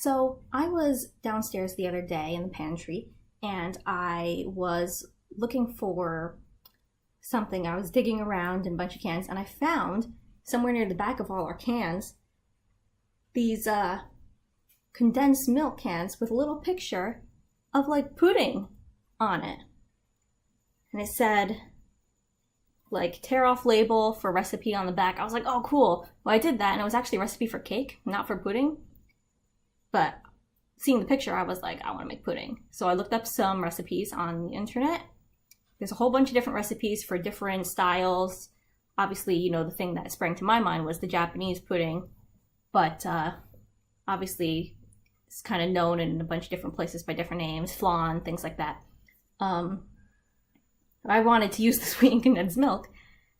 So I was downstairs the other day in the pantry and I was looking for something. I was digging around in a bunch of cans and I found somewhere near the back of all our cans these condensed milk cans with a little picture of like pudding on it. And it said like tear off label for recipe on the back. I was like, oh cool. Well, I did that and it was actually a recipe for cake, not for pudding. But seeing the picture, I was like, I want to make pudding. So I looked up some recipes on the internet. There's a whole bunch of different recipes for different styles. Obviously, you know, the thing that sprang to my mind was the Japanese pudding. But obviously, it's kind of known in a bunch of different places by different names, flan, things like that. I wanted to use the sweetened condensed milk.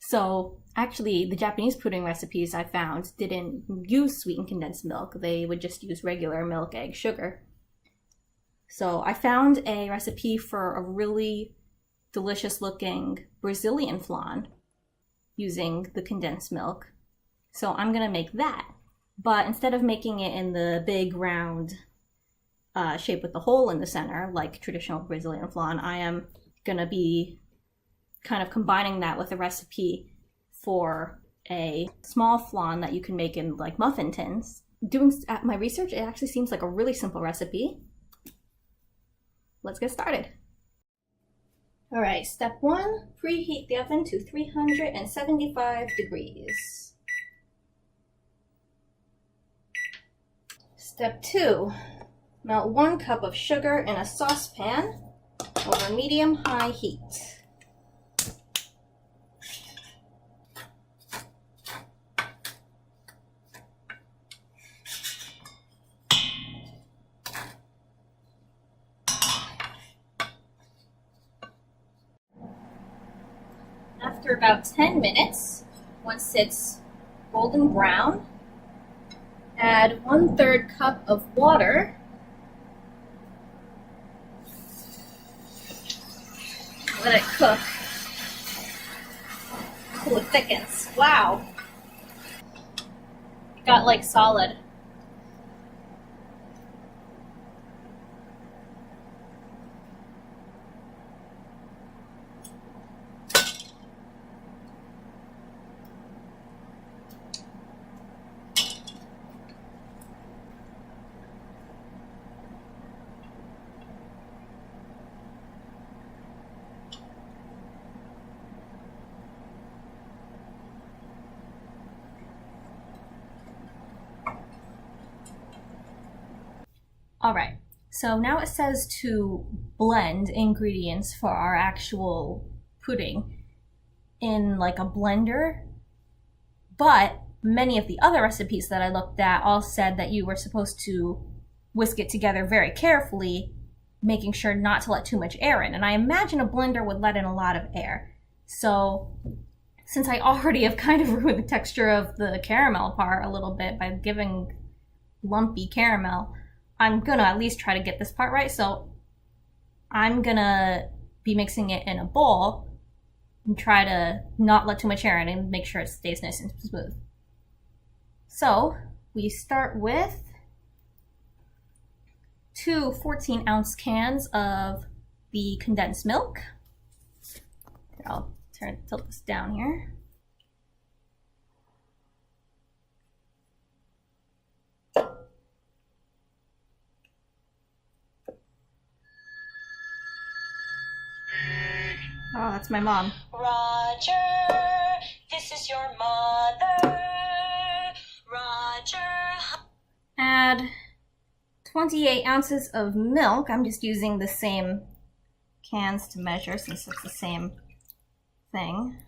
So actually, the Japanese pudding recipes I found didn't use sweetened condensed milk. They would just use regular milk, egg, sugar. So I found a recipe for a really delicious looking Brazilian flan using the condensed milk. So I'm gonna make that. But instead of making it in the big round shape with the hole in the center, like traditional Brazilian flan, I am gonna be kind of combining that with a recipe for a small flan that you can make in like muffin tins. Doing my research, it actually seems like a really simple recipe. Let's get started. All right, step 1, preheat the oven to 375 degrees. Step 2, melt 1 cup of sugar in a saucepan over medium-high heat. After about 10 minutes, once it's golden brown, add 1/3 cup of water. Let it cook. Oh, it thickens. Wow. It got like solid. All right, so now it says to blend ingredients for our actual pudding in like a blender, but many of the other recipes that I looked at all said that you were supposed to whisk it together very carefully, making sure not to let too much air in. And I imagine a blender would let in a lot of air. So since I already have kind of ruined the texture of the caramel part a little bit by giving lumpy caramel, I'm gonna at least try to get this part right. So I'm gonna be mixing it in a bowl and try to not let too much air in and make sure it stays nice and smooth. So we start with 2 14-ounce cans of the condensed milk. I'll tilt this down here. Oh, that's my mom. Roger, this is your mother. Roger. Add 28 ounces of milk. I'm just using the same cans to measure since it's the same thing.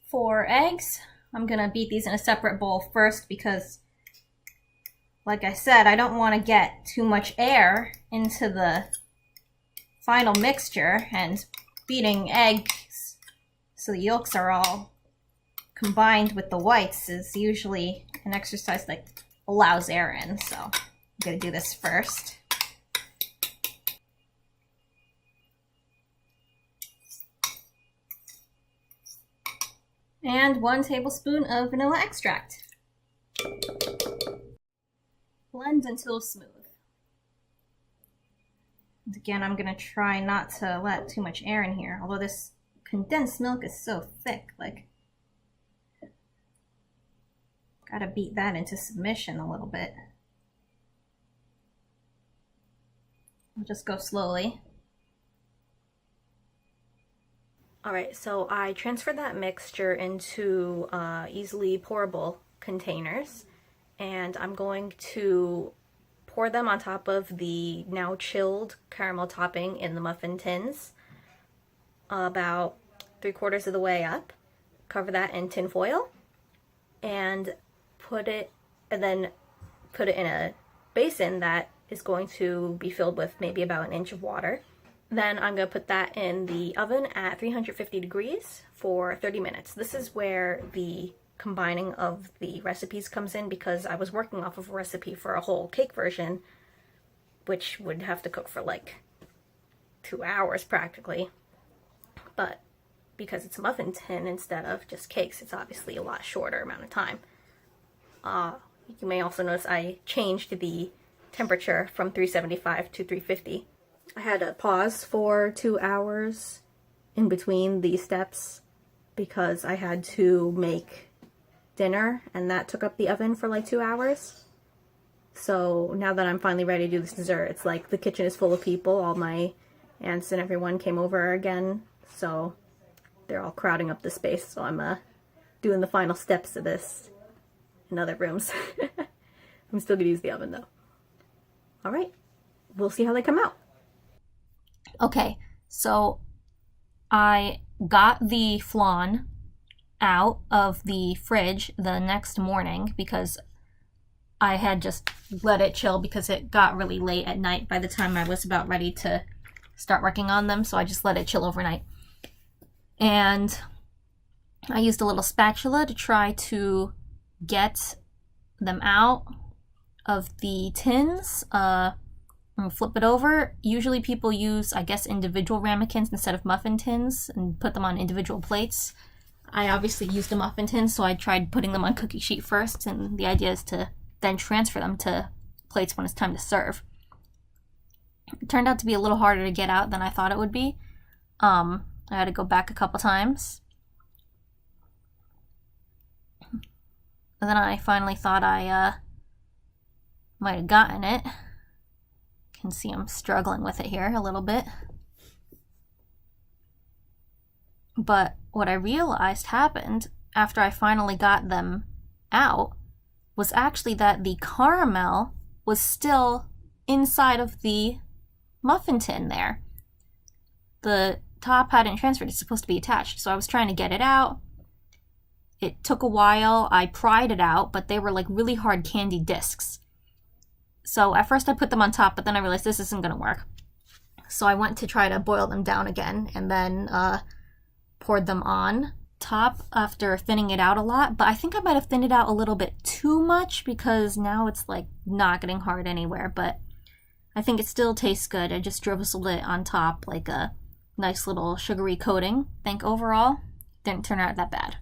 4 eggs. I'm gonna beat these in a separate bowl first because, like I said, I don't want to get too much air into the final mixture, and beating eggs so the yolks are all combined with the whites is usually an exercise that allows air in. So I'm gonna do this first. And 1 tablespoon of vanilla extract. Blend until smooth. And again, I'm gonna try not to let too much air in here, although this condensed milk is so thick, like, gotta beat that into submission a little bit. I'll just go slowly. Alright, so I transferred that mixture into easily pourable containers, and I'm going to pour them on top of the now chilled caramel topping in the muffin tins, about 3/4 of the way up. Cover that in tin foil, and then put it in a basin that is going to be filled with maybe about 1 inch of water. Then I'm going to put that in the oven at 350 degrees for 30 minutes. This is where the combining of the recipes comes in, because I was working off of a recipe for a whole cake version, which would have to cook for like 2 hours practically. But because it's a muffin tin instead of just cakes, it's obviously a lot shorter amount of time. You may also notice I changed the temperature from 375 to 350. I had to pause for 2 hours in between these steps because I had to make dinner, and that took up the oven for like 2 hours. So now that I'm finally ready to do this dessert, it's like the kitchen is full of people. All my aunts and everyone came over again, so they're all crowding up the space. So I'm doing the final steps of this in other rooms. I'm still gonna use the oven though. Alright, we'll see how they come out. Okay, so I got the flan out of the fridge the next morning because I had just let it chill because it got really late at night by the time I was about ready to start working on them, so I just let it chill overnight. And I used a little spatula to try to get them out of the tins. And flip it over. Usually people use, I guess, individual ramekins instead of muffin tins and put them on individual plates. I obviously used a muffin tin, so I tried putting them on cookie sheet first, and the idea is to then transfer them to plates when it's time to serve. It turned out to be a little harder to get out than I thought it would be. I had to go back a couple times. And then I finally thought I might have gotten it. You can see I'm struggling with it here a little bit. But what I realized happened after I finally got them out was actually that the caramel was still inside of the muffin tin there. The top hadn't transferred, it's supposed to be attached, so I was trying to get it out. It took a while. I pried it out, but they were like really hard candy discs. So at first I put them on top, but then I realized this isn't going to work. So I went to try to boil them down again, and then poured them on top after thinning it out a lot. But I think I might have thinned it out a little bit too much because now it's like not getting hard anywhere. But I think it still tastes good. I just drizzled it on top like a nice little sugary coating. I think overall, didn't turn out that bad.